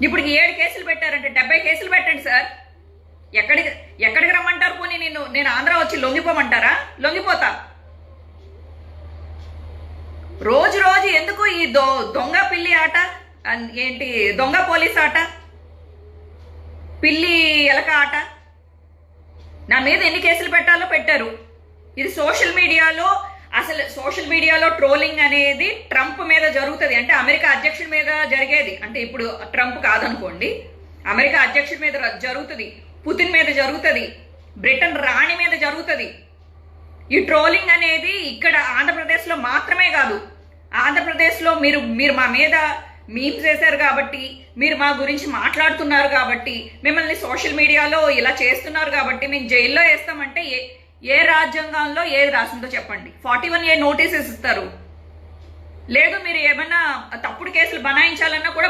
ఇప్పుడు 7 కేసులు పెట్టారంటే 70 కేసులు పెట్టండి సార్. ఎక్కడికి రమ్మంటారు? పోనీ నేను ఆంధ్ర వచ్చి లొంగిపోమంటారా? లొంగిపోతా. రోజు రోజు ఎందుకు ఈ దొంగ పిల్లి ఆట, ఏంటి దొంగ పోలీస్ ఆట, పిల్లి ఎలక ఆట? నా మీద ఎన్ని కేసులు పెట్టాలో పెట్టారు. ఇది సోషల్ మీడియాలో ట్రోలింగ్ అనేది ట్రంప్ మీద జరుగుతుంది. అంటే అమెరికా అధ్యక్షుడి మీద జరిగేది. అంటే ఇప్పుడు ట్రంప్ కాదనుకోండి, అమెరికా అధ్యక్షుడి మీద జరుగుతుంది, పుతిన్ మీద జరుగుతుంది, బ్రిటన్ రాణి మీద జరుగుతుంది. ఈ ట్రోలింగ్ అనేది ఇక్కడ ఆంధ్రప్రదేశ్లో మాత్రమే కాదు. ఆంధ్రప్రదేశ్లో మీరు మా మీద మీమ్స్ చేశారు కాబట్టి, మీరు మా గురించి మాట్లాడుతున్నారు కాబట్టి, మిమ్మల్ని సోషల్ మీడియాలో ఇలా చేస్తున్నారు కాబట్టి మేము జైల్లో వేస్తామంటే ఏ రాజ్యాంగంలో ఏది రాసిందో చెప్పండి. 41A నోటీసెస్ ఇస్తారు. లేదు మీరు ఏమన్నా తప్పుడు కేసులు బనాయించాలన్నా కూడా